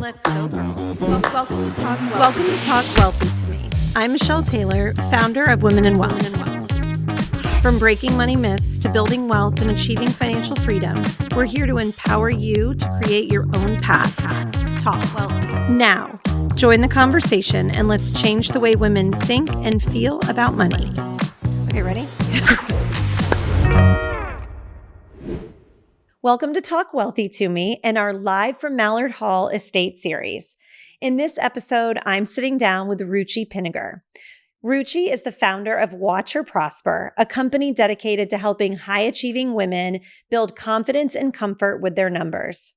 Let's go, girls. Welcome to Talk Wealthy to Me. I'm Michelle Taylor, founder of Women in Wealth. From breaking money myths to building wealth and achieving financial freedom, we're here to empower you to create your own path. Talk Wealthy. Now, join the conversation and let's change the way women think and feel about money. Okay, ready? Welcome to Talk Wealthy to Me and our Live from Mallard Hall Estate series. In this episode, I'm sitting down with Ruchi Pinniger. Ruchi is the founder of Watch Her Prosper, a company dedicated to helping high-achieving women build confidence and comfort with their numbers.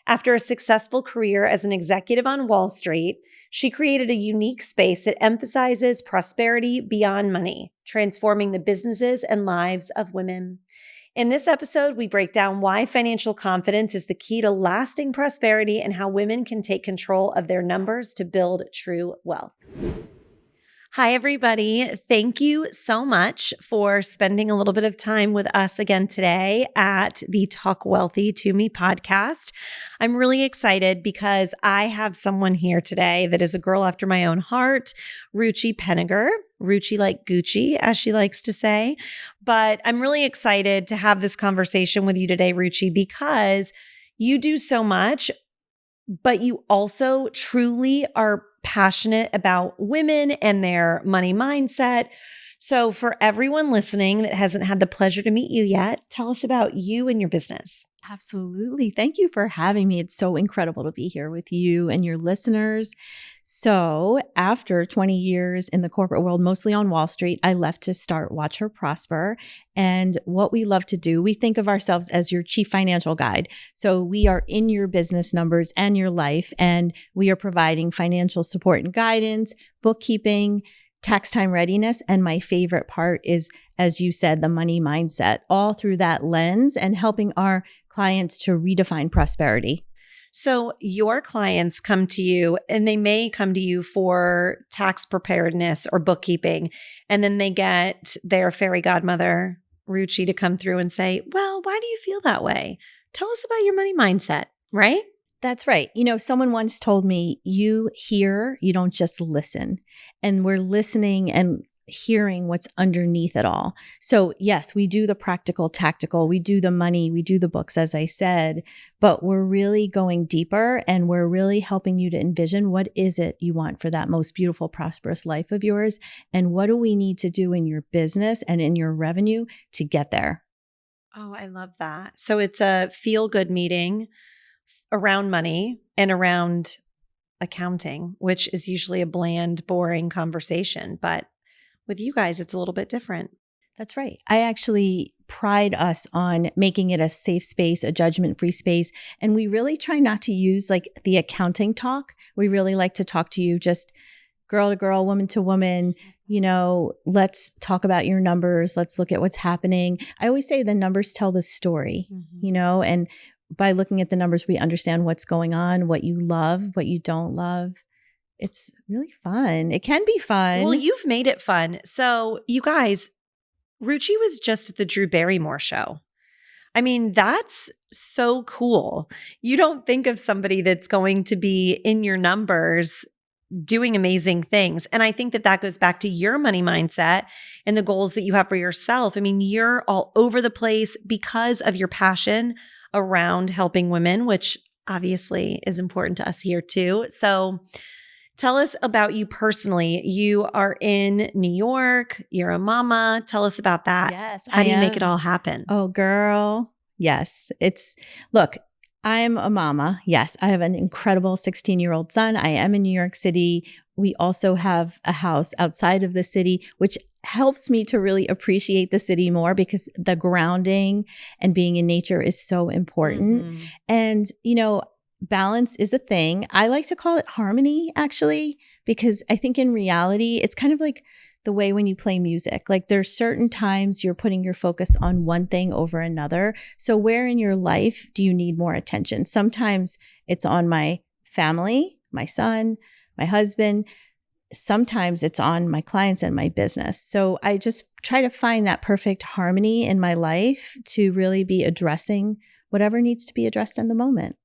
After a successful career as an executive on Wall Street, she created a unique space that emphasizes prosperity beyond money, transforming the businesses and lives of women. In this episode, we break down why financial confidence is the key to lasting prosperity and how women can take control of their numbers to build true wealth. Hi, everybody. Thank you so much for spending a little bit of time with us again today at the Talk Wealthy to Me podcast. I'm really excited because I have someone here today that is a girl after my own heart, Ruchi Pinniger. Ruchi like Gucci, as she likes to say. But I'm really excited to have this conversation with you today, Ruchi, because you do so much, but you also truly are passionate about women and their money mindset. So for everyone listening that hasn't had the pleasure to meet you yet, tell us about you and your business. Absolutely. Thank you for having me. It's so incredible to be here with you and your listeners. So after 20 years in the corporate world, mostly on Wall Street, I left to start Watch Her Prosper. And what we love to do, we think of ourselves as your chief financial guide. So we are in your business numbers and your life, and we are providing financial support and guidance, bookkeeping, tax time readiness. And my favorite part is, as you said, the money mindset, all through that lens and helping our clients to redefine prosperity. So your clients come to you and they may come to you for tax preparedness or bookkeeping, and then they get their fairy godmother, Ruchi, to come through and say, well, why do you feel that way? Tell us about your money mindset, right? That's right. You know, someone once told me, you hear, you don't just listen. And we're listening and hearing what's underneath it all. So yes, we do the practical, tactical, we do the money, we do the books, as I said, but we're really going deeper and we're really helping you to envision what is it you want for that most beautiful, prosperous life of yours? And what do we need to do in your business and in your revenue to get there? Oh, I love that. So it's a feel-good meeting around money and around accounting, which is usually a bland, boring conversation. But with you guys, it's a little bit different. That's right. I actually pride us on making it a safe space, a judgment-free space. And we really try not to use like the accounting talk. We really like to talk to you just girl to girl, woman to woman. You know, let's talk about your numbers. Let's look at what's happening. I always say the numbers tell the story, you know, and by looking at the numbers, we understand what's going on, what you love, what you don't love. It's really fun. It can be fun. Well, you've made it fun. So you guys, Ruchi was just at the Drew Barrymore show. I mean, that's so cool. You don't think of somebody that's going to be in your numbers doing amazing things. And I think that that goes back to your money mindset and the goals that you have for yourself. I mean, you're all over the place because of your passion around helping women, which obviously is important to us here too. So tell us about you personally. You are in New York. You're a mama. Tell us about that. Yes. How do you make it all happen? Oh, girl. Yes. Look, I'm a mama. Yes. I have an incredible 16-year-old son. I am in New York City. We also have a house outside of the city, which helps me to really appreciate the city more because the grounding and being in nature is so important. And, you know, balance is a thing. I like to call it harmony, actually, because I think in reality, it's kind of like the way when you play music. Like there's certain times you're putting your focus on one thing over another. So where in your life do you need more attention? Sometimes it's on my family, my son, my husband. Sometimes it's on my clients and my business. So I just try to find that perfect harmony in my life to really be addressing whatever needs to be addressed in the moment.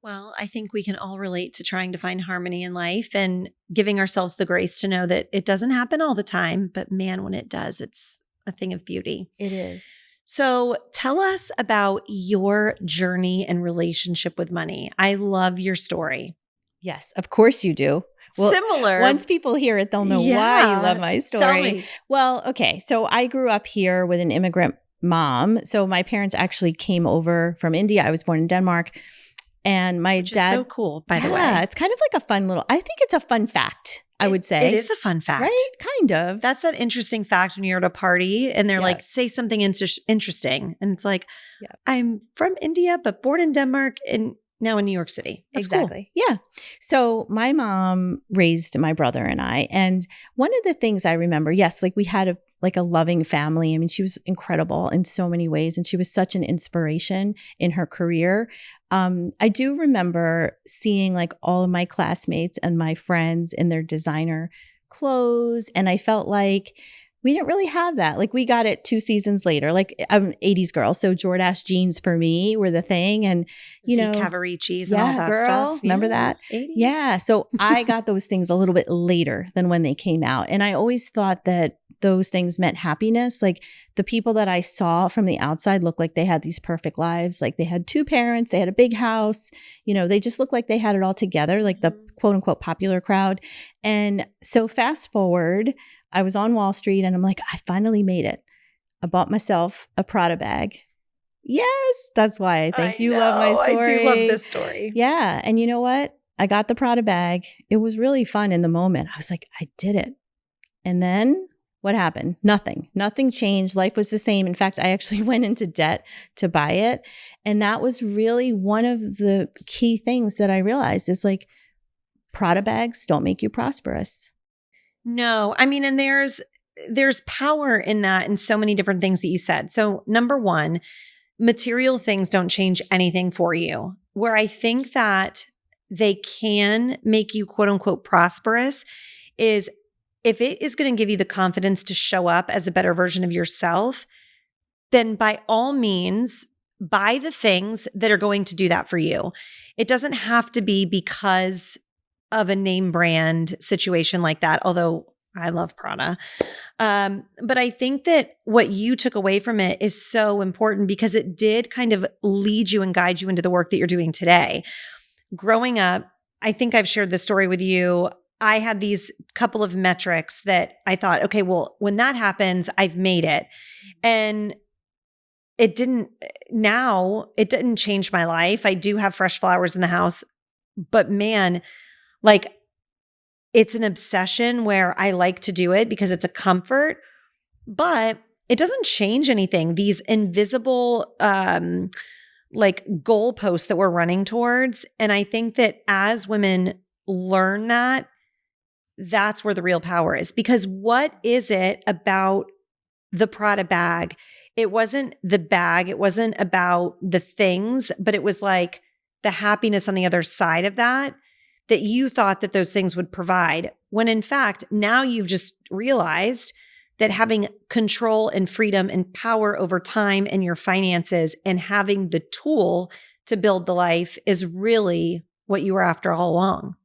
Well, I think we can all relate to trying to find harmony in life and giving ourselves the grace to know that it doesn't happen all the time, but man, when it does, it's a thing of beauty. It is. So tell us about your journey and relationship with money. I love your story. Yes, of course you do. Well, Similar. Once people hear it, they'll know why you love my story. Tell me. Well, okay. So I grew up here with an immigrant mom. So my parents actually came over from India. I was born in Denmark. And my Which dad. is so cool, by the way. Yeah, it's kind of like a fun little, I think it's a fun fact, I would say. It is a fun fact. Right? Kind of. That's that interesting fact when you're at a party and they're like, say something interesting. And it's like, I'm from India, but born in Denmark and now in New York City. That's exactly. Cool. Yeah. So my mom raised my brother and I. And one of the things I remember, yes, like we had a loving family. I mean, she was incredible in so many ways. And she was such an inspiration in her career. I do remember seeing like all of my classmates and my friends in their designer clothes. And I felt like we didn't really have that. Like we got it 2 seasons later. Like I'm an 80s girl. So Jordache jeans for me were the thing. And, you know, Cavaricis and all that girl, stuff. Remember that? 80s. Yeah. So I got those things a little bit later than when they came out. And I always thought that those things meant happiness. Like the people that I saw from the outside looked like they had these perfect lives. Like they had 2 parents, they had a big house, you know, they just looked like they had it all together, like the quote unquote popular crowd. And so fast forward, I was on Wall Street and I'm like, I finally made it. I bought myself a Prada bag. Yes, that's why I think you love my story. I do love this story. Yeah. And you know what? I got the Prada bag. It was really fun in the moment. I was like, I did it. And then what happened? Nothing. Nothing changed. Life was the same. In fact, I actually went into debt to buy it. And that was really one of the key things that I realized is like Prada bags don't make you prosperous. No, I mean, and there's power in that in so many different things that you said. So number one, material things don't change anything for you. Where I think that they can make you quote unquote prosperous is if it is going to give you the confidence to show up as a better version of yourself, then by all means, buy the things that are going to do that for you. It doesn't have to be because of a name brand situation like that, although I love Prada. But I think that what you took away from it is so important because it did kind of lead you and guide you into the work that you're doing today. Growing up, I think I've shared this story with you. I had these couple of metrics that I thought, okay, well, when that happens, I've made it. And it didn't change my life. I do have fresh flowers in the house, but man, like it's an obsession where I like to do it because it's a comfort, but it doesn't change anything. These invisible, like goalposts that we're running towards. And I think that as women learn that, that's where the real power is. Because what is it about the Prada bag? It wasn't the bag. It wasn't about the things, but it was like the happiness on the other side of that you thought that those things would provide. When in fact, now you've just realized that having control and freedom and power over time and your finances and having the tool to build the life is really what you were after all along.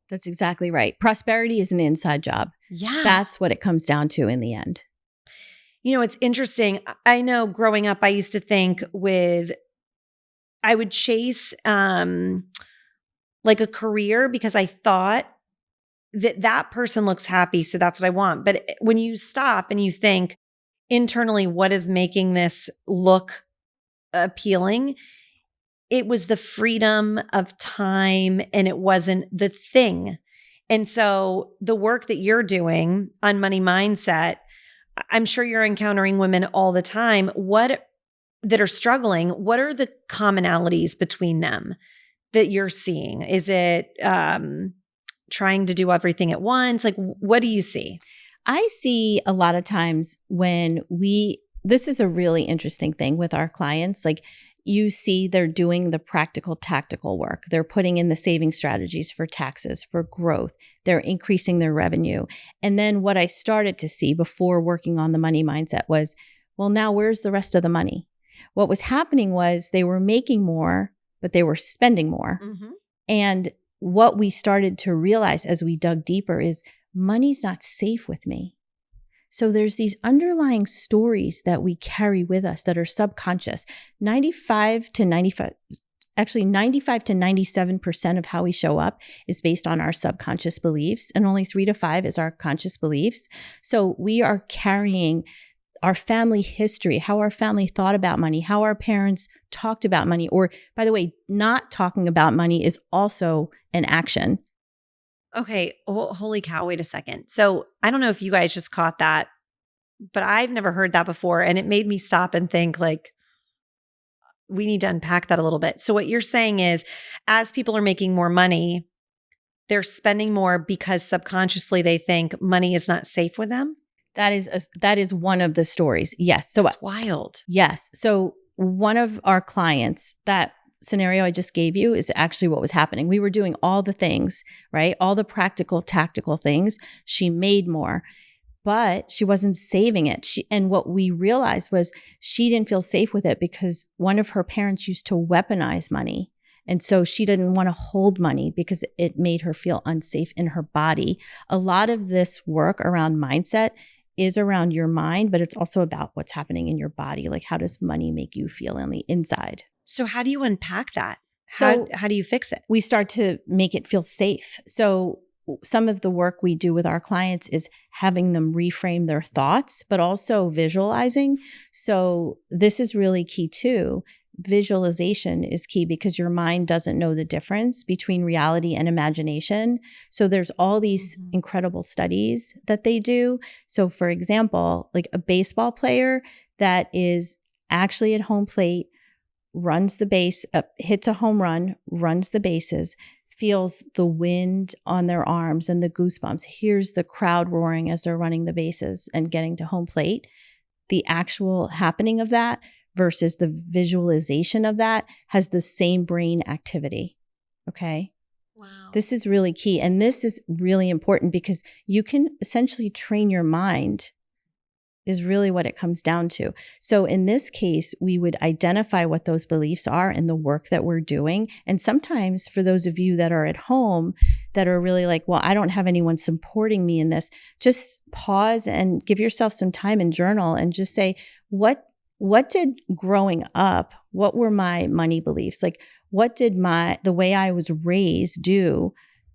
That's exactly right. Prosperity is an inside job. Yeah. That's what it comes down to in the end. You know, it's interesting. I know growing up, I used to think I would chase like a career because I thought that person looks happy. So that's what I want. But when you stop and you think internally, what is making this look appealing? It was the freedom of time and it wasn't the thing. And so the work that you're doing on money mindset, I'm sure you're encountering women all the time that are struggling. What are the commonalities between them that you're seeing? Is it trying to do everything at once? Like, what do you see? I see a lot of times this is a really interesting thing with our clients. Like you see they're doing the practical, tactical work. They're putting in the saving strategies for taxes, for growth. They're increasing their revenue. And then what I started to see before working on the money mindset was, well, now where's the rest of the money? What was happening was they were making more, but they were spending more. Mm-hmm. And what we started to realize as we dug deeper is money's not safe with me. So there's these underlying stories that we carry with us that are subconscious. 95 to 97% of how we show up is based on our subconscious beliefs, and only 3 to 5 is our conscious beliefs. So we are carrying our family history, how our family thought about money, how our parents talked about money, or by the way, not talking about money is also an action. Okay. Oh, holy cow. Wait a second. So I don't know if you guys just caught that, but I've never heard that before. And it made me stop and think like, we need to unpack that a little bit. So what you're saying is, as people are making more money, they're spending more because subconsciously they think money is not safe with them. That is one of the stories. Yes. So that's wild. Yes. So one of our clients, that scenario I just gave you is actually what was happening. We were doing all the things, right? All the practical, tactical things. She made more, but she wasn't saving it. And what we realized was she didn't feel safe with it because one of her parents used to weaponize money. And so she didn't want to hold money because it made her feel unsafe in her body. A lot of this work around mindset is around your mind, but it's also about what's happening in your body. Like, how does money make you feel on the inside? So how do you unpack that? So how do you fix it? We start to make it feel safe. So some of the work we do with our clients is having them reframe their thoughts, but also visualizing. So this is really key too. Visualization is key because your mind doesn't know the difference between reality and imagination. So there's all these incredible studies that they do. So for example, like a baseball player that is actually at home plate, runs the base, hits a home run, runs the bases, feels the wind on their arms and the goosebumps, hears the crowd roaring as they're running the bases and getting to home plate. The actual happening of that versus the visualization of that has the same brain activity. Okay. Wow. This is really key. And this is really important because you can essentially train your mind is really what it comes down to. So in this case, we would identify what those beliefs are in the work that we're doing. And sometimes for those of you that are at home that are really like, well, I don't have anyone supporting me in this, just pause and give yourself some time and journal and just say, what did growing up, what were my money beliefs? Like, what did the way I was raised do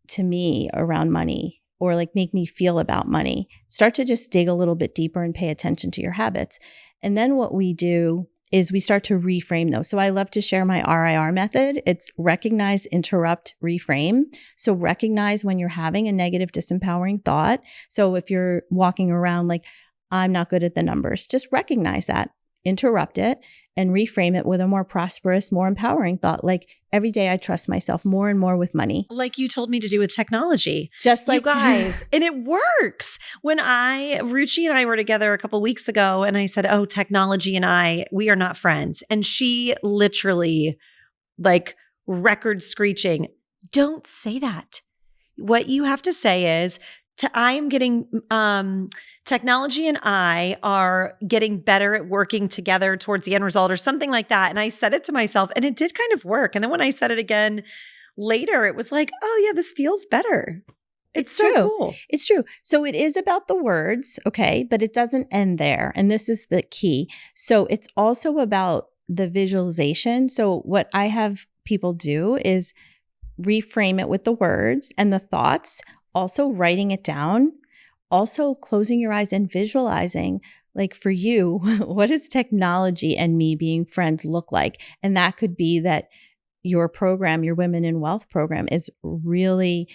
to me around money? Or like make me feel about money. Start to just dig a little bit deeper and pay attention to your habits. And then what we do is we start to reframe those. So I love to share my RIR method. It's recognize, interrupt, reframe. So recognize when you're having a negative, disempowering thought. So if you're walking around like, I'm not good at the numbers, just recognize that. Interrupt it and reframe it with a more prosperous, more empowering thought. Like every day I trust myself more and more with money. Like you told me to do with technology. Just like you guys. And it works. When Ruchi and I were together a couple of weeks ago and I said, oh, technology and we are not friends. And she literally like record screeching, don't say that. What you have to say is, I am getting, technology and I are getting better at working together towards the end result or something like that. And I said it to myself and it did kind of work. And then when I said it again later, it was like, oh yeah, this feels better. It's so true. Cool. It's true. So it is about the words, okay, but it doesn't end there. And this is the key. So it's also about the visualization. So what I have people do is reframe it with the words and the thoughts, also writing it down, also closing your eyes and visualizing, like for you, what does technology and me being friends look like? And that could be that your program, your Women in Wealth program is really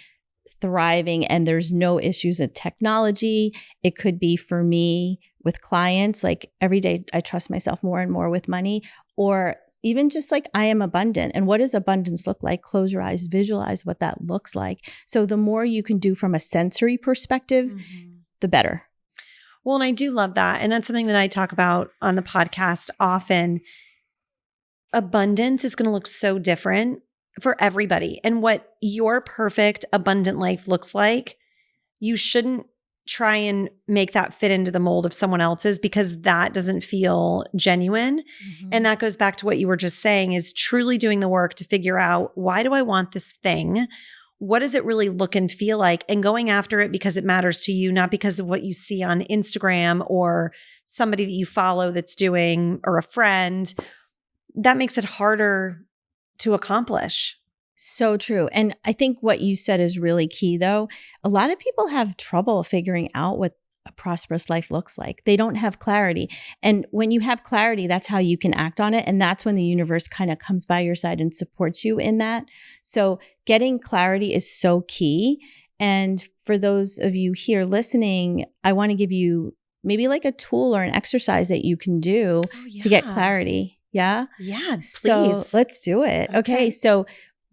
thriving and there's no issues in technology. It could be for me with clients, like every day I trust myself more and more with money, or even just like I am abundant. And what does abundance look like? Close your eyes, visualize what that looks like. So the more you can do from a sensory perspective, the better. Well, and I do love that. And that's something that I talk about on the podcast often. Abundance is going to look so different for everybody. And what your perfect abundant life looks like, you shouldn't try and make that fit into the mold of someone else's because that doesn't feel genuine. Mm-hmm. And that goes back to what you were just saying, is truly doing the work to figure out, why do I want this thing? What does it really look and feel like? And going after it because it matters to you, not because of what you see on Instagram or somebody that you follow that's doing, or a friend. That makes it harder to accomplish. So true. And I think what you said is really key, though. A lot of people have trouble figuring out what a prosperous life looks like. They don't have clarity. And when you have clarity, that's how you can act on it. And that's when the universe kind of comes by your side and supports you in that. So getting clarity is so key. And for those of you here listening, I want to give you maybe like a tool or an exercise that you can do to get clarity. Yeah? Yeah, please. So let's do it. Okay. So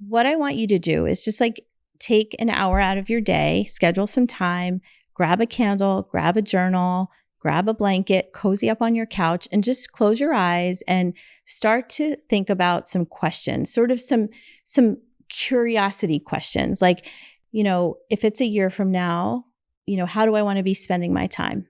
what I want you to do is just like take an hour out of your day, schedule some time, grab a candle, grab a journal, grab a blanket, cozy up on your couch, and just close your eyes and start to think about some questions, sort of some curiosity questions. Like, if it's a year from now, how do I want to be spending my time?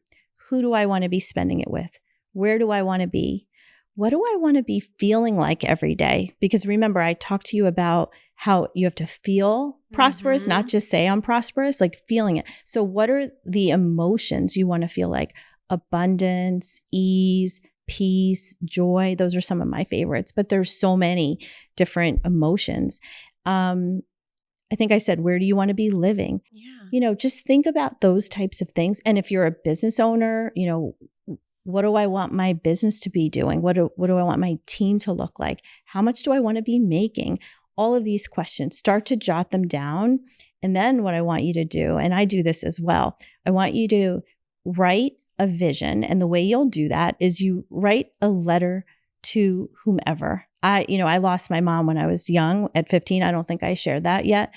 Who do I want to be spending it with? Where do I want to be? What do I want to be feeling like every day? Because remember, I talked to you about how you have to feel prosperous, not just say I'm prosperous, like feeling it. So what are the emotions you want to feel like? Abundance, ease, peace, joy. Those are some of my favorites, but there's so many different emotions. I think I said, where do you want to be living? Yeah. Just think about those types of things. And if you're a business owner, what do I want my business to be doing? What do I want my team to look like? How much do I want to be making? All of these questions, start to jot them down. And then what I want you to do, and I do this as well, I want you to write a vision. And the way you'll do that is you write a letter to whomever. I lost my mom when I was young at 15. I don't think I shared that yet.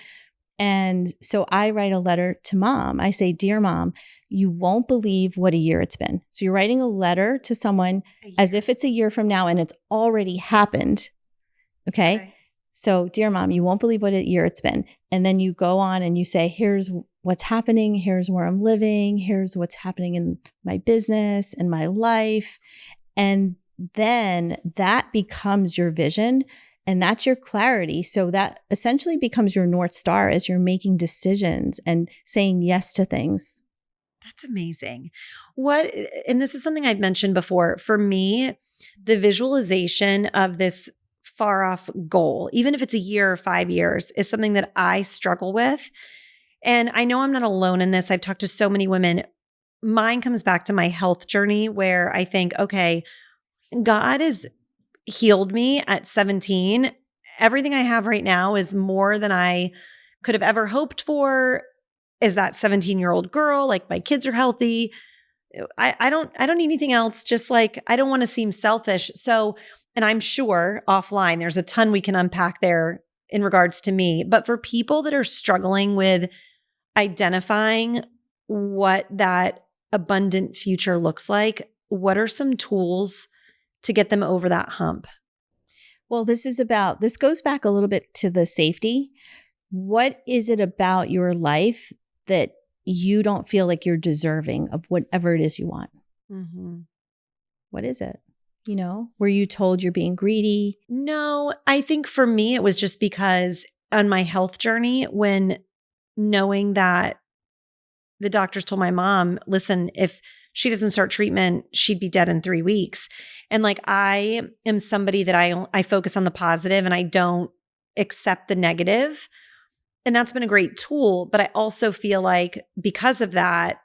And so I write a letter to mom. I say, dear mom, you won't believe what a year it's been. So you're writing a letter to someone as if it's a year from now and it's already happened. Okay. So dear mom, you won't believe what a year it's been. And then you go on and you say, here's what's happening. Here's where I'm living. Here's what's happening in my business and my life. And then that becomes your vision. And that's your clarity. So that essentially becomes your North Star as you're making decisions and saying yes to things. That's amazing. And this is something I've mentioned before. For me, the visualization of this far off goal, even if it's a year or 5 years, is something that I struggle with. And I know I'm not alone in this. I've talked to so many women. Mine comes back to my health journey where I think, okay, God is healed me at 17. Everything I have right now is more than I could have ever hoped for. Is that 17-year-old girl? Like, my kids are healthy. I don't need anything else. Just like, I don't want to seem selfish. So, and I'm sure offline, there's a ton we can unpack there in regards to me. But for people that are struggling with identifying what that abundant future looks like, what are some tools to get them over that hump? Well, this goes back a little bit to the safety. What is it about your life that you don't feel like you're deserving of whatever it is you want? Mm-hmm. What is it? Were you told you're being greedy? No, I think for me, it was just because on my health journey, when knowing that the doctors told my mom, listen, if she doesn't start treatment, she'd be dead in 3 weeks. And like, I am somebody that I focus on the positive and I don't accept the negative. And that's been a great tool. But I also feel like because of that,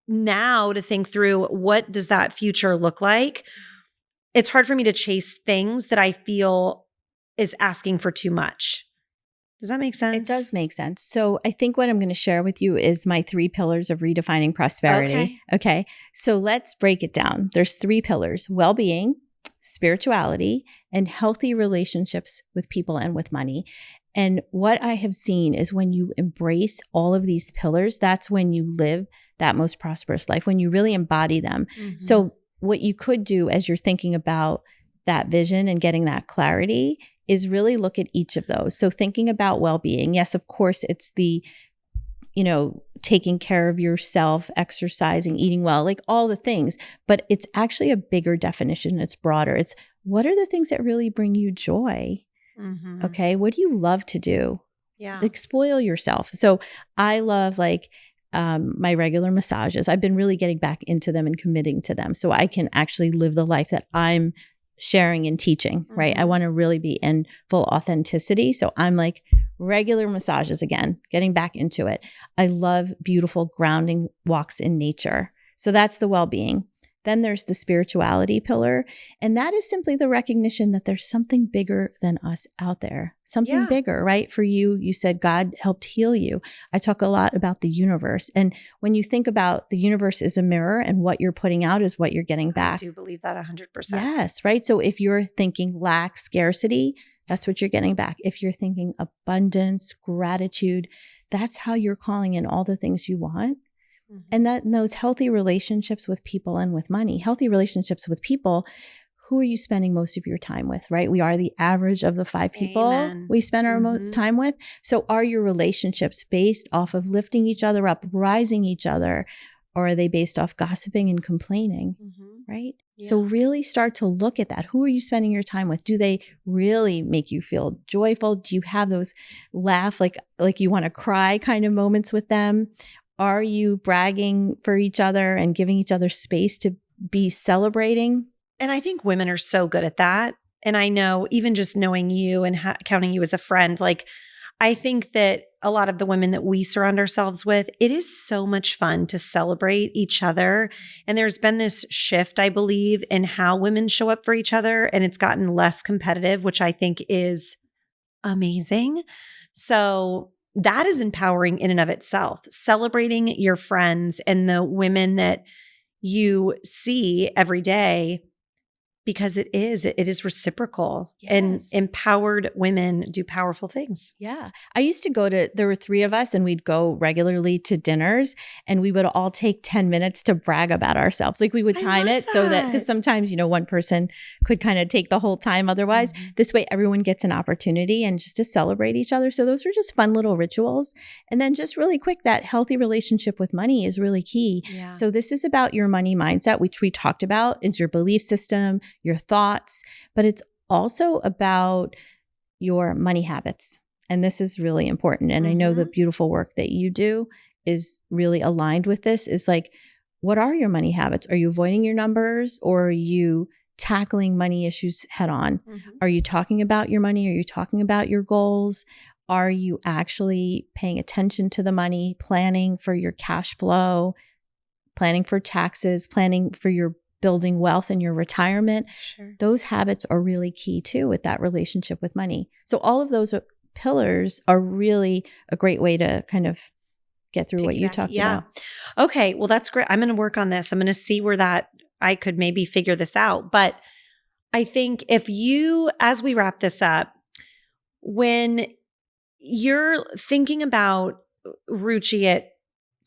now to think through, what does that future look like? It's hard for me to chase things that I feel is asking for too much. Does that make sense? It does make sense. So I think what I'm going to share with you is my 3 pillars of redefining prosperity. Okay. So let's break it down. There's 3 pillars: well-being, spirituality, and healthy relationships with people and with money. And what I have seen is when you embrace all of these pillars, that's when you live that most prosperous life, when you really embody them. Mm-hmm. So what you could do as you're thinking about that vision and getting that clarity is really look at each of those. So thinking about well-being, yes, of course, it's the taking care of yourself, exercising, eating well, like all the things. But it's actually a bigger definition. It's broader. It's what are the things that really bring you joy? Mm-hmm. Okay. What do you love to do? Yeah. Like spoil yourself. So I love my regular massages. I've been really getting back into them and committing to them so I can actually live the life that I'm sharing and teaching, right? Mm-hmm. I want to really be in full authenticity. So I'm like regular massages again, getting back into it. I love beautiful grounding walks in nature. So that's the well-being. Then there's the spirituality pillar. And that is simply the recognition that there's something bigger than us out there, something bigger, right? For you, you said God helped heal you. I talk a lot about the universe. And when you think about the universe is a mirror and what you're putting out is what you're getting back. I do believe that 100%. Yes, right? So if you're thinking lack, scarcity, that's what you're getting back. If you're thinking abundance, gratitude, that's how you're calling in all the things you want. And those healthy relationships with people and with money, healthy relationships with people, who are you spending most of your time with, right? We are the average of the 5 people we spend our most time with. So are your relationships based off of lifting each other up, rising each other, or are they based off gossiping and complaining, right? Yeah. So really start to look at that. Who are you spending your time with? Do they really make you feel joyful? Do you have those laugh, like you want to cry kind of moments with them? Are you bragging for each other and giving each other space to be celebrating? And I think women are so good at that. And I know even just knowing you and counting you as a friend, like I think that a lot of the women that we surround ourselves with, it is so much fun to celebrate each other. And there's been this shift, I believe, in how women show up for each other. And it's gotten less competitive, which I think is amazing. So that is empowering in and of itself. Celebrating your friends and the women that you see every day, because it is reciprocal. Yes. And empowered women do powerful things. Yeah. I used to there were 3 of us and we'd go regularly to dinners and we would all take 10 minutes to brag about ourselves. Like we would time it so that, because sometimes, one person could kind of take the whole time otherwise. This way everyone gets an opportunity and just to celebrate each other. So those are just fun little rituals. And then just really quick, that healthy relationship with money is really key. Yeah. So this is about your money mindset, which we talked about, is your belief system, your thoughts, but it's also about your money habits. And this is really important. And I know the beautiful work that you do is really aligned with this, is like, what are your money habits? Are you avoiding your numbers, or are you tackling money issues head on? Are you talking about your money? Are you talking about your goals? Are you actually paying attention to the money, planning for your cash flow, planning for taxes, planning for your building wealth in your retirement? Sure. Those habits are really key too with that relationship with money. So all of those pillars are really a great way to kind of get through what you talked about. Okay. Well, that's great. I'm going to work on this. I'm going to see where I could maybe figure this out. But I think as we wrap this up, when you're thinking about Ruchi at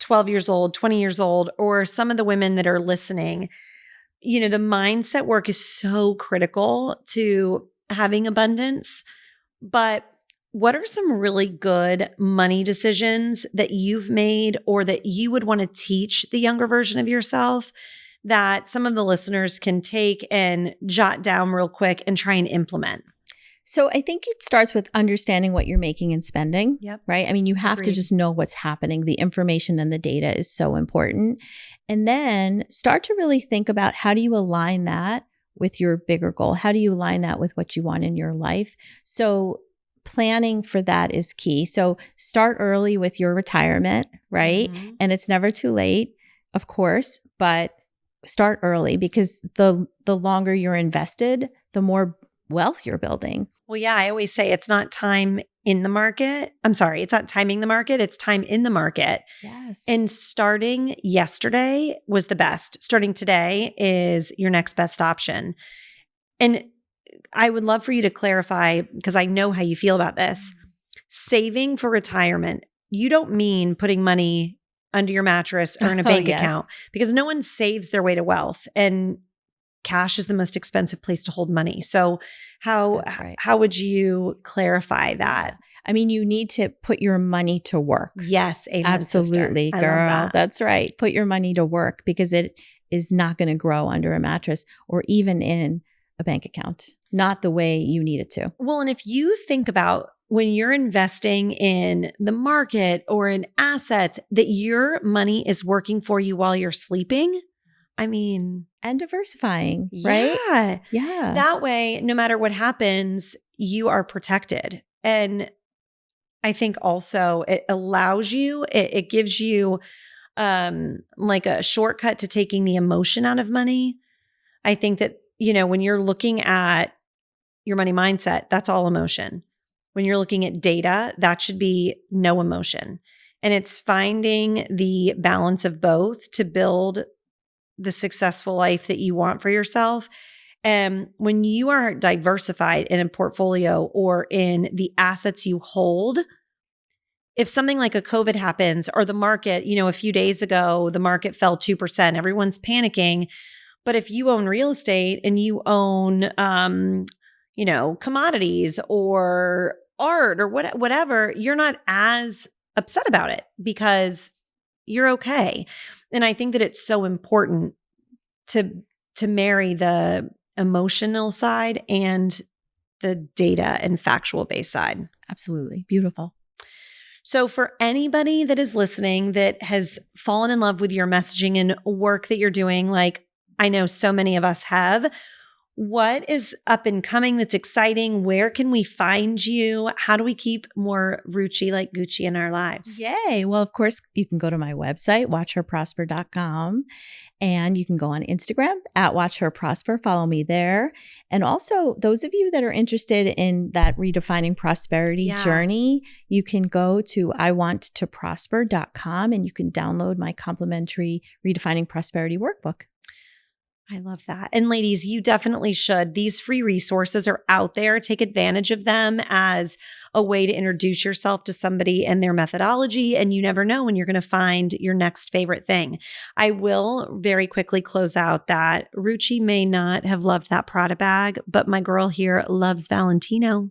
12 years old, 20 years old, or some of the women that are listening, the mindset work is so critical to having abundance. But what are some really good money decisions that you've made, or that you would want to teach the younger version of yourself, that some of the listeners can take and jot down real quick and try and implement? So I think it starts with understanding what you're making and spending, right? I mean, you have to just know what's happening. The information and the data is so important. And then start to really think about, how do you align that with your bigger goal? How do you align that with what you want in your life? So planning for that is key. So start early with your retirement, right? And it's never too late, of course, but start early, because the longer you're invested, the more wealth you're building. Well, yeah, I always say it's not time in the market. I'm sorry, it's not timing the market, it's time in the market. Yes. And starting yesterday was the best. Starting today is your next best option. And I would love for you to clarify, because I know how you feel about this. Saving for retirement, you don't mean putting money under your mattress or in a bank account, because no one saves their way to wealth. And cash is the most expensive place to hold money. So how would you clarify that? I mean, you need to put your money to work. Yes. Amen, Absolutely, sister. girl. I love that. That's right. Put your money to work because it is not going to grow under a mattress or even in a bank account. Not the way you need it to. Well, and if you think about when you're investing in the market or in assets, that your money is working for you while you're sleeping, I mean, and diversifying, right? Yeah. That way, no matter what happens, you are protected. And I think also it allows you, it gives you like a shortcut to taking the emotion out of money. I think that, when you're looking at your money mindset, that's all emotion. When you're looking at data, that should be no emotion. And it's finding the balance of both to build the successful life that you want for yourself. And when you are diversified in a portfolio or in the assets you hold, if something like a COVID happens or the market, a few days ago, the market fell 2%, everyone's panicking. But if you own real estate and you own, commodities or art or whatever, you're not as upset about it because you're okay. And I think that it's so important to marry the emotional side and the data and factual based side. Absolutely. Beautiful. So for anybody that is listening that has fallen in love with your messaging and work that you're doing, like I know so many of us have, what is up and coming that's exciting? Where can we find you? How do we keep more Ruchi like Gucci in our lives? Yay. Well, of course, you can go to my website, watchherprosper.com, and you can go on Instagram at watchherprosper. Follow me there. And also, those of you that are interested in that redefining prosperity journey, you can go to iwanttoprosper.com and you can download my complimentary Redefining Prosperity workbook. I love that. And ladies, you definitely should. These free resources are out there. Take advantage of them as a way to introduce yourself to somebody and their methodology. And you never know when you're going to find your next favorite thing. I will very quickly close out that Ruchi may not have loved that Prada bag, but my girl here loves Valentino.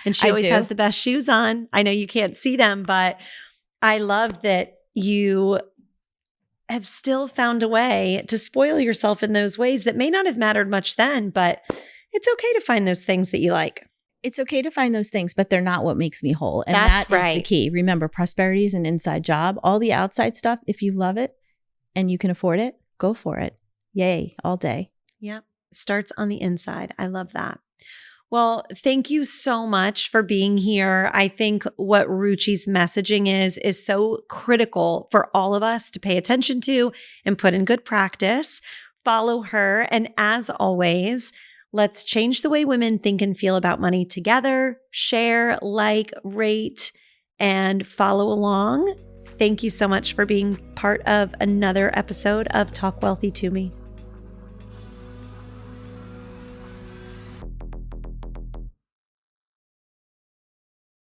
And she always has the best shoes on. I know you can't see them, but I love that you have still found a way to spoil yourself in those ways that may not have mattered much then, but it's okay to find those things that you like. It's okay to find those things, but they're not what makes me whole. And that is the key. Remember, prosperity is an inside job. All the outside stuff, if you love it and you can afford it, go for it. Yay, all day. Yep. Starts on the inside. I love that. Well, thank you so much for being here. I think what Ruchi's messaging is so critical for all of us to pay attention to and put in good practice. Follow her. And as always, let's change the way women think and feel about money together. Share, like, rate, and follow along. Thank you so much for being part of another episode of Talk Wealthy to Me.